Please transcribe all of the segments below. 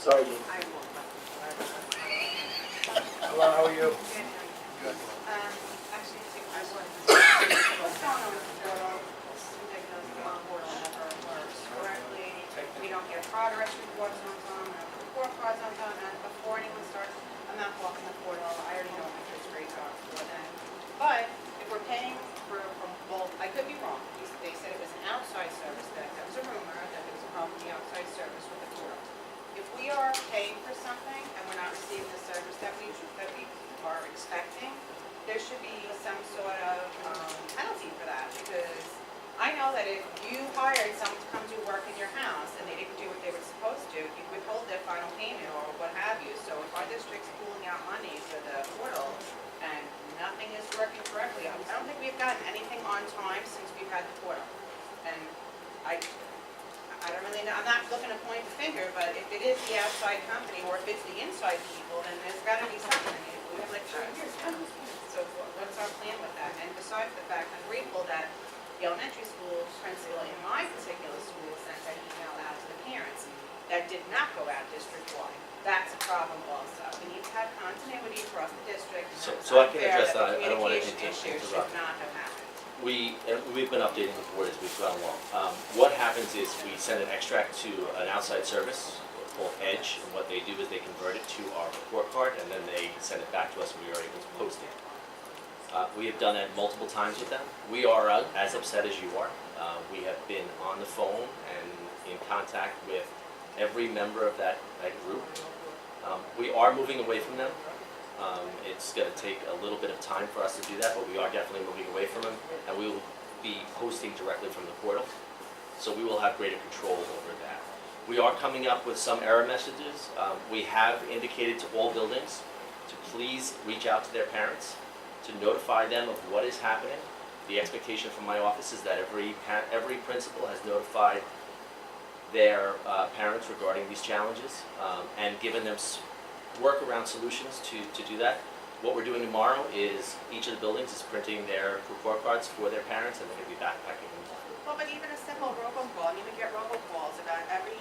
Sorry, Dean. I won't. Hello, how are you? Good. Actually, I was. What's going on with the portal? It's ridiculous. The portal never works correctly. We don't get ProgRepts reports on time, we don't get report cards on time, and before anyone starts, I'm not blocking the portal. I already know my kids' grades are for them. But if we're paying for, well, I could be wrong. They said it was an outside service, that was a rumor, that there was a problem with the outside service with the portal. If we are paying for something and we're not receiving the service that we are expecting, there should be some sort of penalty for that, because I know that if you hired someone to come do work in your house and they didn't do what they were supposed to, you withhold their final payment or what have you. So if our district's pooling out money for the portal and nothing is working correctly, I don't think we've gotten anything on time since we've had the portal. And I don't really know, I'm not looking to point the finger, but if it is the outside company or if it's the inside people, then there's got to be something. I mean, we have like 2 years. So what's our plan with that? And besides the fact, I'm grateful that the elementary school principal in my particular school sent an email out to the parents that did not go out district-wide. That's a problem also. We need to have continuity across the district. So I can address that. I don't want to Communication issue should not have happened. We've been updating the board as we've gone along. What happens is we send an extract to an outside service called Edge, and what they do is they convert it to our report card, and then they send it back to us, and we are able to post it. We have done that multiple times with them. We are as upset as you are. We have been on the phone and in contact with every member of that group. We are moving away from them. It's going to take a little bit of time for us to do that, but we are definitely moving away from them, and we will be posting directly from the portal, so we will have greater control over that. We are coming up with some error messages. We have indicated to all buildings to please reach out to their parents, to notify them of what is happening. The expectation from my office is that every principal has notified their parents regarding these challenges and given them workaround solutions to do that. What we're doing tomorrow is each of the buildings is printing their report cards for their parents, and they're going to be backpacking them. Well, but even a simple robocall, I mean, we get robocalls about every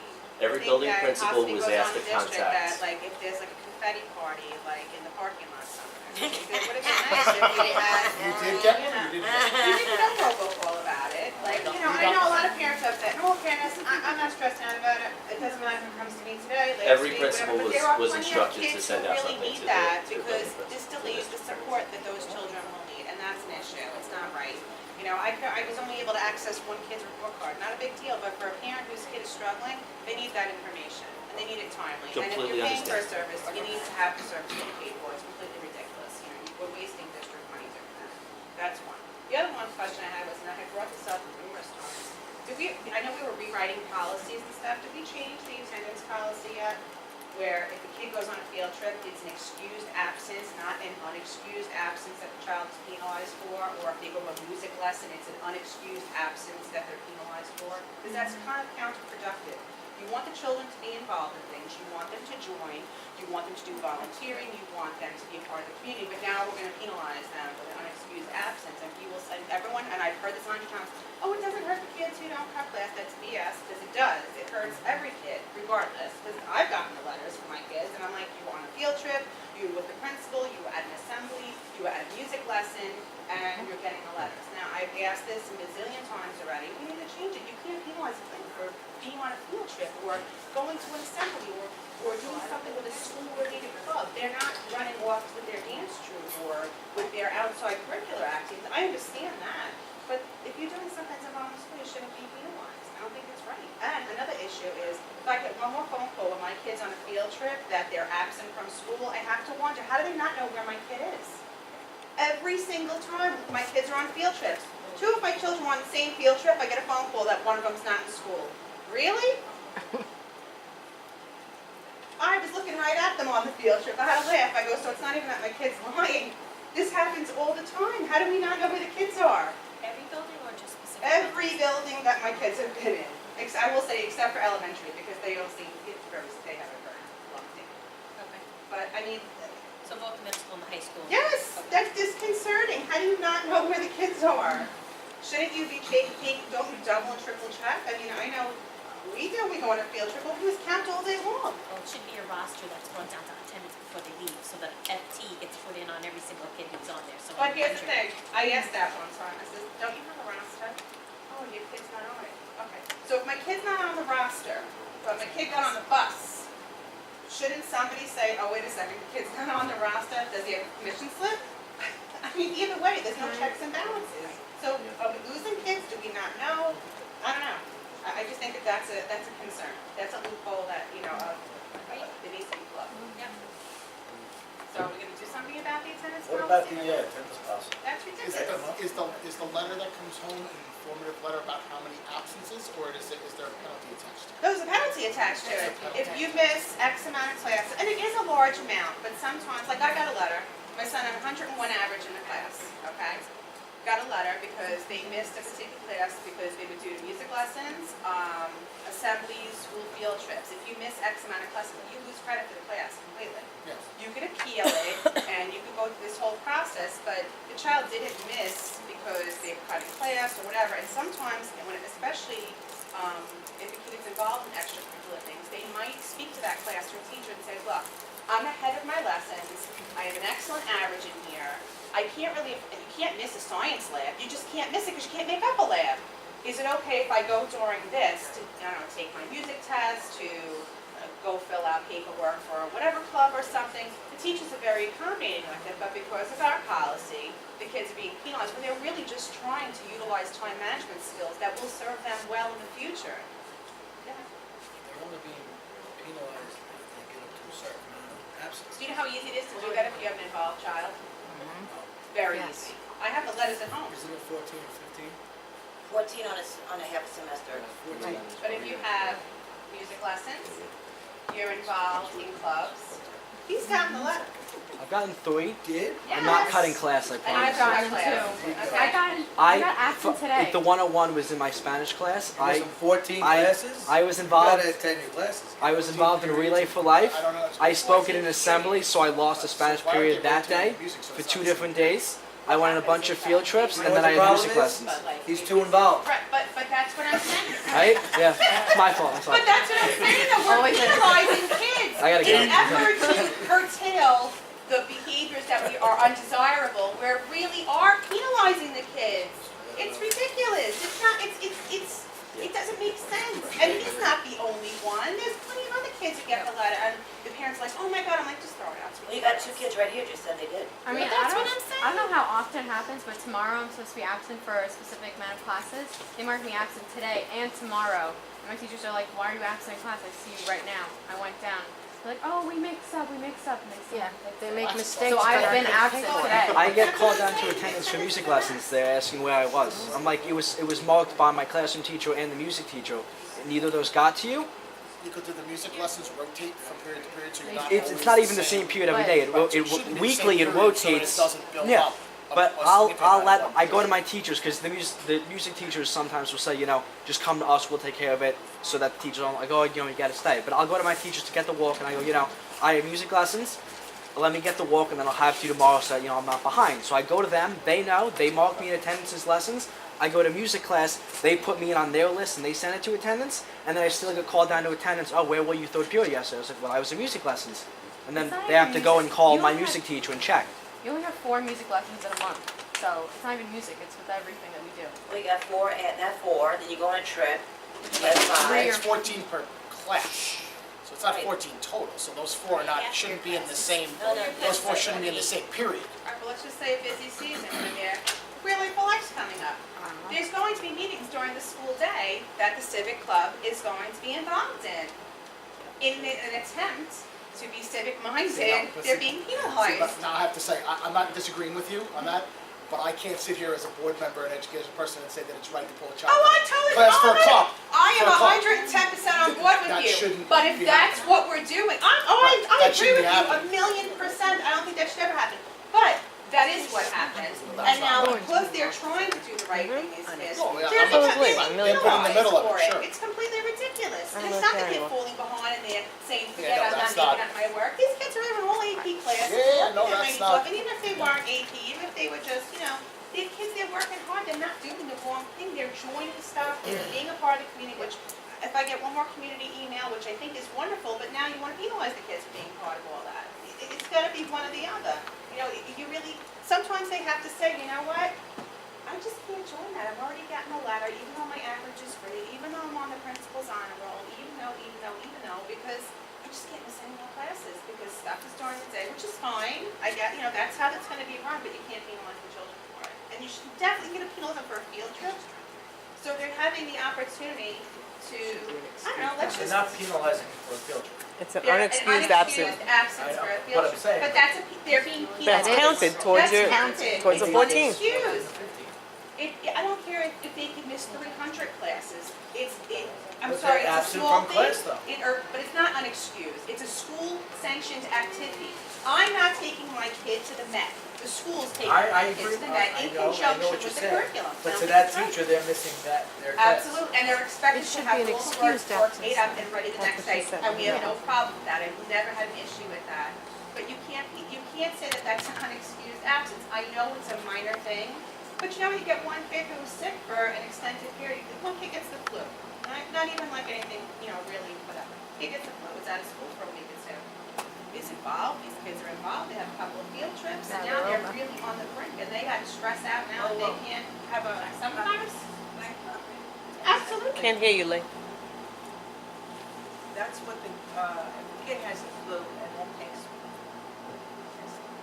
building principal was asked to that, contact. like, if there's like a confetti party, like in the parking lot somewhere. It would have been nice if we had, You did get you one? know, You didn't get we didn't know robocall about it. Like, you know, I know a lot of parents have said, no, fairness, I'm not stressed out about it. It doesn't matter if it comes to me today, last Every week, principal whatever. But there are was plenty of instructed to kids send who out really something need to that the because building this principal. delays the support that those children will need, and that's an issue. It's not right. You know, I was only able to access one kid's report card. Not a big deal, but for a parent whose kid is struggling, they need that information, and they need it timely. And if Completely you're paying for a understand. service, you need to have the service to be paid for. It's completely ridiculous. You know, we're wasting district money doing that. That's one. The other one question I had was, and I had brought this up numerous times, I know we were rewriting policies and stuff. Did we change the attendance policy yet? Where if a kid goes on a field trip, it's an excused absence, not an unexcused absence that the child is penalized for, or if they go to a music lesson, it's an unexcused absence that they're penalized for, because that's kind of counterproductive. You want the children to be involved in things, you want them to join, you want them to do volunteering, you want them to be a part of the community, but now we're going to penalize them with an unexcused absence, and people say, everyone, and I've heard this 100 times, oh, it doesn't hurt the kids who don't cut class. That's BS, because it does. It hurts every kid, regardless, because I've gotten the letters from my kids, and I'm like, you were on a field trip, you were with the principal, you were at an assembly, you were at a music lesson, and you're getting the letters. Now, I've asked this a bazillion times already. We need to change it. You can't penalize a kid for being on a field trip or going to an assembly or doing something with a school-related club. They're not running off with their dance troupe or with their outside curricular activities. I understand that. But if you're doing something that's involving school, you shouldn't be penalized. I don't think it's right. And another issue is, if I get one more phone call with my kid's on a field trip that they're absent from school, I have to wonder, how do they not know where my kid is? Every single time my kids are on field trips. 2 of my children are on the same field trip, I get a phone call that one of them's not in school. Really? I was looking right at them on the field trip. I had to laugh. I go, so it's not even that my kid's lying. This happens all the time. How do we not know where the kids are? Every building or just specific? Every building that my kids have been in. I will say except for elementary, because they don't seem, they haven't very locked in. Okay. But I mean, So both the middle school and the high school? yes, Okay. that's disconcerting. How do you not know where the kids are? Shouldn't you be taking, don't you double and triple check? I mean, I know we do, we go on a field trip, but we just count all day long. Well, it should be so that FT gets put in on every single kid who's on there, so. But here's the thing, I asked that one time, I said, don't you have a roster? Oh, your kid's not on it. Okay, so if my kid's not on the roster, but my kid got on the bus, shouldn't somebody say, oh, wait a second, the kid's not on the roster, does he have a commission slip? I mean, either way, there's no checks and balances. So are we losing kids? Do we not know? I don't know. I just think that that's a concern. That's a loophole that, that needs to be plugged. Yeah. So are we gonna do something about the attendance policy? What about the attendance policy? That's ridiculous. Is the letter that comes home an informative letter about how many absences, or is there a penalty attached to it? There's a penalty attached to it. If you miss X amount of classes, and it is a large amount, but sometimes, like I got a letter, my son had 101 average in the class, okay? Got a letter because they missed a particular class because they were due to music lessons, assemblies, school field trips. If you miss X amount of classes, you lose credit for the class completely. Yes. You could appeal it, and you could go through this whole process, but the child didn't miss because they were cutting class or whatever. And sometimes, especially if the kid is involved in extracurricular things, they might speak to that class or teacher and say, look, I'm ahead of my lessons, I have an excellent average in here, I can't really, you can't miss a science lab, you just can't miss it because you can't make up a lab. Is it okay if I go during this to, take my music test, to go fill out paperwork for whatever club or something? The teachers are very accommodating with it, but because of our policy, the kids are being penalized when they're really just trying to utilize time management skills that will serve them well in the future. Yeah. They're only being penalized if they get up to a certain amount of absence. Do you know how easy it is to do that if you have an involved child? Very easy. I have the letters at home. Isn't it 14 or 15? 14 on a half semester. 14. But if you have music lessons, you're involved in clubs, he's gotten the letter. I've gotten 3. Did? I'm not Yes. cutting class, I And I've promise. gotten Gotten two. two. Okay. I got absent today. The 101 was in my Spanish class. There was some 14 I classes? I was You involved. gotta attend your classes. I was involved in Relay for Life. I don't know. I spoke at an assembly, so I lost a Spanish Why would period they that rotate day the music so for it's 2 not different the same? days. I went on a bunch of field trips, and You know then what I the had problem music is? lessons. But like, He's too involved. Right, but that's what I'm saying. Right? Yeah. It's my fault. I'm sorry. But that's what I'm saying, that we're Always is. penalizing kids. I gotta In an go. effort to curtail the behaviors that we are undesirable, we really are penalizing the kids. It's ridiculous. It's not, it doesn't make sense. And he's not the only one. There's plenty of other kids who get the letter, and the parents are like, oh my God, I'm like, just throw it out. Well, you got 2 kids right here just said they did. I mean, But that's I don't, what I'm saying. I don't know how often it happens, but tomorrow I'm supposed to be absent for a specific amount of classes. They marked me absent today and tomorrow. And my teachers are like, why are you absent in class? I see you right now. I went down. They're like, oh, we mix up. And they still They make That's- mistakes. So I've but been are absent capable. today. I get called down to attendance for music lessons. They're asking where I was. I'm like, it was marked by my classroom teacher and the music teacher. Neither of those got to you. Because the music lessons rotate from period to period, so you're not It's always not even the same period every day. Right, so it shouldn't be the Weekly same it period, so rotates. it doesn't build Yeah. up a- But a I'll significant let amount I of go to my teachers because the music teachers sometimes will say, just come to us, we'll take care of it, so that the teachers aren't like, oh, you got to stay. But I'll go to my teachers to get the walk, and I go, I have music lessons. Let me get the walk, and then I'll have to tomorrow, so that, I'm not behind. So I go to them. They know. They mark me in attendance as lessons. I go to music class. They put me in on their list, and they send it to attendance. And then I still get called down to attendance. Oh, where were you third period yesterday? I was like, well, I was in music lessons. And then It's not they have to even go music. and call You my don't music teacher and check. You only have 4 music lessons in a month. So it's not even music. It's with everything that we do. Well, you got 4, then you go on a trip, that's It's 5. 14 per class, so it's not Right. 14 total, so those 4 are not, shouldn't be in the same, No, no, those 4 shouldn't be in the same period. All right, well, let's just say a busy season when they're really for life's coming up. There's going to be meetings during the school day that the Civic Club is going to be involved in. In an attempt to be civic-minded, but they're see- being See, penalized. but now I have to say, I'm not disagreeing with you on that, but I can't sit here as a board member and education person and say that it's right to pull a child. Oh, I totally Class for a follow it. club. I am For a club. 110% on board with That you. shouldn't But if be that's happening. what we're doing, I That agree shouldn't with be you happening. 1,000,000%. I don't think that should ever happen. But that is what happens. And now, because they're trying to do the right thing, is this, Oh, yeah, they're I'm- becoming I'm in the middle of it, penalized for it. sure. It's completely ridiculous. And I'm it's not that okay. they're falling behind and they're saying, Yeah, forget no, I'm not that's making not- up my work. These kids are in all AP classes. Yeah, no, working their that's brains not- off. And even if they weren't AP, even if they were just, these kids, they're working hard, they're not doing the wrong thing, they're joining stuff, they're being a part of the community, which, if I get one more community email, which I think is wonderful, but now you want to penalize the kids for being part of all that. It's gotta be one or the other. You know, you really, sometimes they have to say, you know what? I just can't join that. I've already gotten a letter, even though my average is great, even though I'm on the principal's honor roll, even though, because I just can't miss any more classes because stuff is during the day, which is fine. I get, you know, that's how it's gonna be run, but you can't penalize the children for it. And you should definitely get a penalty for a field trip. So they're having the opportunity to, I don't know, let's They're just. not penalizing for a field trip. It's an They're unexcused an absence. unexcused absence for a What field I'm trip. saying. But that's they're being penalized. That's counted towards That's your, counted. towards the It's 14. unexcused. I don't care if they could miss 300 classes. I'm But sorry, they're it's a absent small from thing. class, though. But it's not unexcused. It's a school-sanctioned activity. I'm not taking my kid to the Met. The school's taking I my kid agree. to the Met I in know conjunction what with you're the saying. curriculum. But I to don't that think it's teacher, they're missing their class. Absolutely, and they're expected It to should have be an all the work excused work made up absence. and ready the That's next what day, she said. and we have Yeah. no problem with that. I've never had an issue with that. But you can't say that that's an unexcused absence. I know it's a minor thing, but you know, you get one kid who's sick for an extended period, one kid gets the flu. Not even like anything, you know, really, whatever. Kid gets the flu, it's out of school for a week or two. Is involved, these kids are involved, they have a couple of field trips, and now they're really on the brink, and they got to stress out now, and they can't have a, sometimes, absolutely. Can't hear you, Lee. That's what the kid has the flu and then takes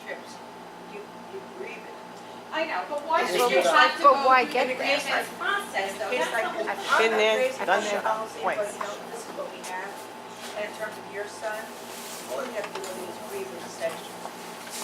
trips. You grieve it. I know, but why But should you have to but go why through get the there? grievance process, though? It's That's like, the whole I'm point. Been not there, crazy done about that policy, but twice. you know, this is what we have. And in terms of your son, all you have to do is grieve with the section.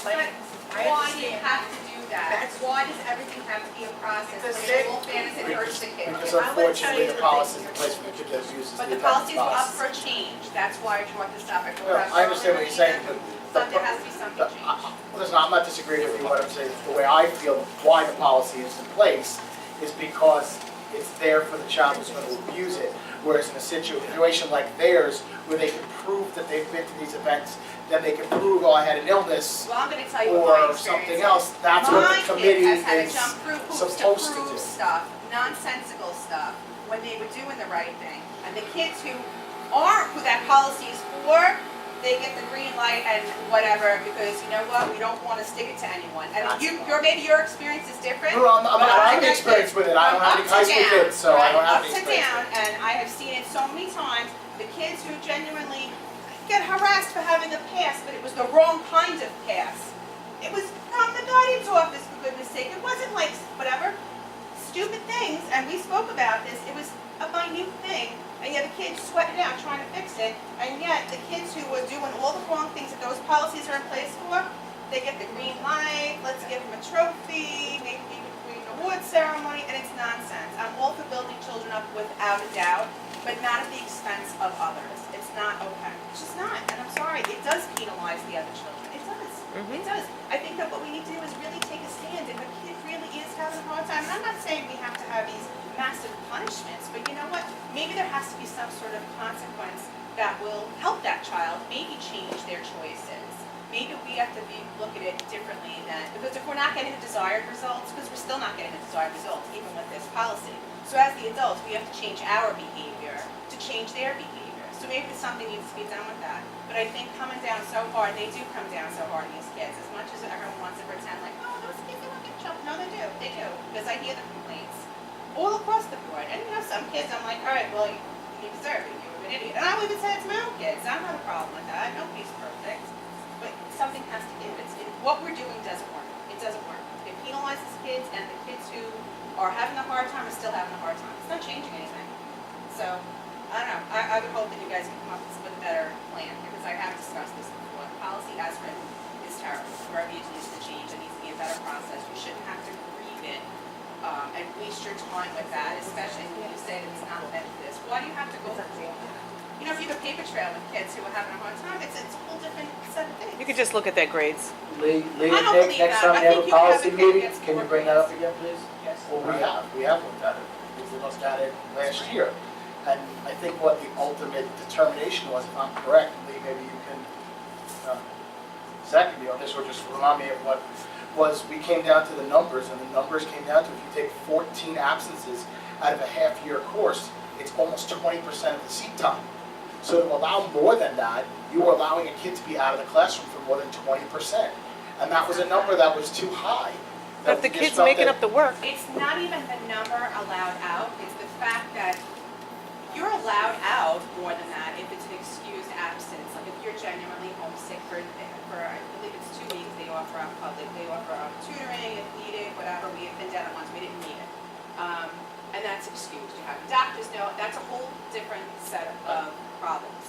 But I why do you understand. have to do that? That's- Why does everything have to be a process? Because When they- in all fairness, it hurts the kid. Because I'm gonna tell unfortunately, you the the policy thing. is in place for the kid that uses But the the policy attendance is up policy. for change, that's why I brought this up. No, I understand what you're saying, but There has to be something changed. listen, I'm not disagreeing with you, what I'm saying, is the way I feel, why the policy is in place is because it's there for the child who's going to abuse it. Whereas in a situation like theirs, where they can prove that they've been to these events, then they can prove, oh, I had an illness, Well, I'm gonna tell you what my or experience something is. else, that's what My the committee kid has had to is jump through hoops supposed to to do. prove stuff, nonsensical stuff, when they were doing the right thing. And the kids who aren't who that policy is for, they get the green light and whatever, because you know what, we don't wanna stick it to anyone. And maybe your experience is different. No, I but have that experience kid- with it, I don't have any from high school up to down, kids, so I don't right, have any Up to experience down, with it. and I have seen it so many times, the kids who genuinely get harassed for having the pass, but it was the wrong kind of pass. It was from the guardian's office, for goodness sake. It wasn't like whatever stupid things, and we spoke about this. It was a minute thing, and yet the kids sweating it out trying to fix it, and yet the kids who were doing all the wrong things that those policies are in place for, they get the green light, let's give them a trophy, maybe we can create an award ceremony, and it's nonsense. I'm all for building children up without a doubt, but not at the expense of others. It's not okay. It's just not, and I'm sorry, it does penalize the other children. It does. It does. I think that what we need to do is really take a stand. If a kid really is having a hard time, and I'm not saying we have to have these massive punishments, but you know what? Maybe there has to be some sort of consequence that will help that child, maybe change their choices. Maybe we have to look at it differently than, because if we're not getting the desired results, because we're still not getting the desired results, even with this policy. So as the adults, we have to change our behavior to change their behavior. So maybe something needs to be done with that. But I think coming down so hard, they do come down so hard on these kids, as much as everyone wants to pretend like, oh, those kids don't get in trouble. No, they do, because I hear the complaints all across the board. And you know, some kids, I'm like, all right, well, you deserve it, you're an idiot. And I would even say it to my own kids. I don't have a problem with that. Nobody's perfect. But something has to give. What we're doing doesn't work. It doesn't work. It penalizes kids, and the kids who are having a hard time are still having a hard time. It's not changing anything. So, I don't know. I would hope that you guys can come up with a better plan, because I have discussed this before. The policy as written is terrible. Verbiage needs to change. It needs to be a better process. You shouldn't have to grieve it and waste your time with that, especially when you say that it's not meant for this. Why do you have to go through all that? You know, if you have a paper trail with kids who are having a hard time, it's a whole different set of things. You could just look at their grades. Lee, I don't believe next that. time I they have think a you have policy a kid meeting, gets can you more bring that up grades. again, please? Yes. Well, we have looked at it, we looked at it last year. And I think what the ultimate determination was, if I'm correct, Lee, maybe you can second me on this, or just remind me of what was, we came down to the numbers, and the numbers came down to, if you take 14 absences out of a half-year course, it's almost 20% of the seat time. So to allow more than that, you are allowing allowing a kid to be out of the classroom for more than 20%. And that was a number that was too high. But if the That we just kid's felt making that- up the work, It's not even the number allowed out, it's the fact that you're allowed out more than that if it's an excused absence. Like if you're genuinely homesick for I believe it's 2 weeks, they offer out public, they offer out tutoring if needed, whatever. We have been down it once, we didn't need it. And that's excused. You have a doctor's note, that's a whole different set of problems.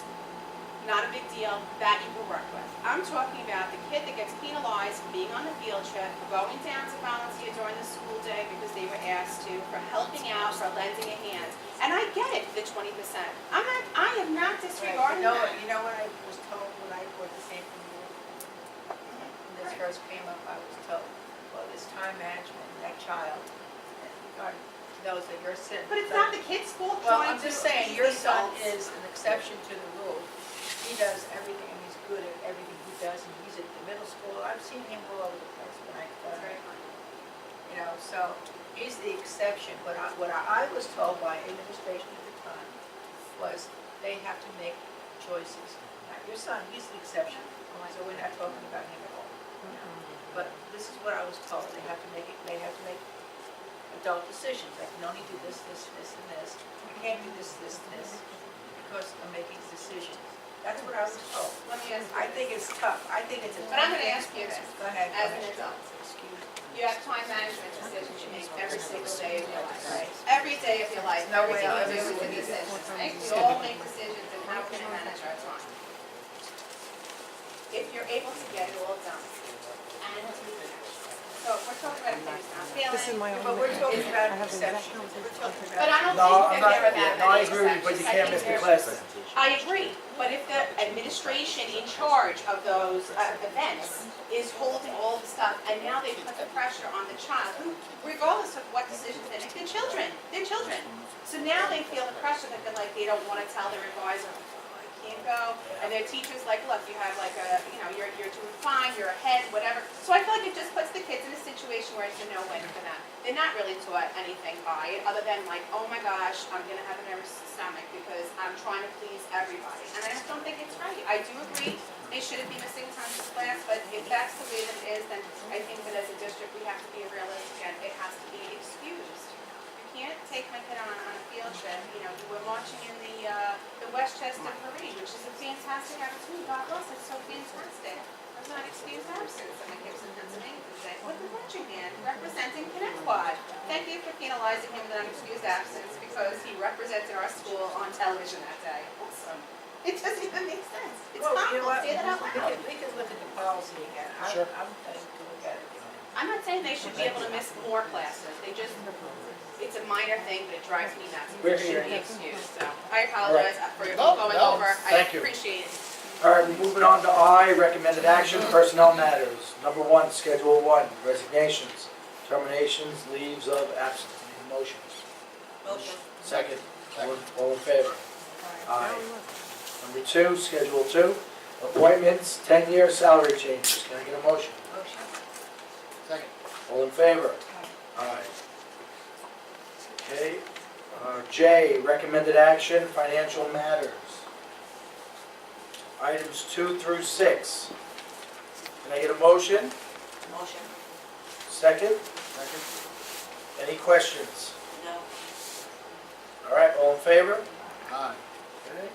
Not a big deal, that you can work with. I'm talking about the kid that gets penalized for being on the field trip, for going down to volunteer during the school day because they were asked to, for helping out, for lending a hand. And I get it, the 20%. I am not disregarding that. You know what I was told when I brought the same thing when this first came up, I was told, well, this time management, that child, God knows that your son. But it's not the kid's fault Well, trying I'm to just saying, appease your the son adults. is an exception to the rule. He does everything, and he's good at everything he does, and he's at the middle school. I've seen him all over the place when I, Very funny. you know, so he's the exception. But what I was told by administration at the time was they have to make choices. Now, your son, he's the exception, so we're not talking about him at all. But this is what I was told. They have to make adult decisions. I can only do this, this, this, and this. I can't do this, this, and this, because I'm making decisions. That's what I was told. Let me ask you. I think it's tough. I think it's a. But I'm gonna ask you this, Go ahead. as an adult. Excuse me. You have time management decisions you make every single day of your life. Right. Every day of your life, No everything way you do is I'll a ever decision, do right? We all make decisions and how can we manage our time. If you're able to get it all done, and so we're talking about things not failing. this is my But only. we're talking about I have an exceptions. We're talking But I about. don't No, think I'm that not, there are that no, I many agree with you, but you exceptions. can't I miss think the there's- classes. I agree, but if the administration in charge of those events is holding all the stuff, and now they put the pressure on the child, who, regardless of what decisions they make, they're children, So now they feel the pressure that they're like, they don't want to tell their advisor, "Oh, I can't go, and their teacher's like, look, you have like a, you know, you're doing fine, you're ahead, whatever. So I feel like it just puts the kids in a situation where it's a no-win for them. They're not really taught anything by it, other than like, oh my gosh, I'm gonna have a nervous stomach because I'm trying to please everybody. And I just don't think it's right. I do agree, they shouldn't be missing time to class, but if that's the way that it is, then I think that as a district, we have to be realistic and it has to be excused. You can't take my kid on a field trip, you know, we're marching in the Westchester Parade, which is a fantastic opportunity, God bless, it's so fantastic. There's not excused absence in the Gibson, Pennsylvania today, with the marching band representing Connect Quad. Thank you for penalizing him with an excused absence because he represented our school on television that day. Awesome. It doesn't even make sense. It's Well, you know comical, what? say that out loud. We can look at the policy again. Sure. I'm going to look at it again. I'm not saying they should be able to miss more classes, they just, it's a minor thing, but it drives me nuts. We're It shouldn't be here. excused, so I apologize for No, going no, over, I thank you. appreciate it. All right, moving on to I, recommended action, personnel matters. Number 1, Schedule 1, resignations, terminations, leaves of absence. Need a motion? Motion. Second. All in favor? Aye. Number 2, Schedule 2, appointments, 10-year salary changes. Can I get a motion? Motion. Second. All in favor? Aye. Okay. J, recommended action, financial matters. Items 2 through 6. Can I get a motion? Motion. Second? Second. Any questions? No. All right, all in favor? Aye. Okay.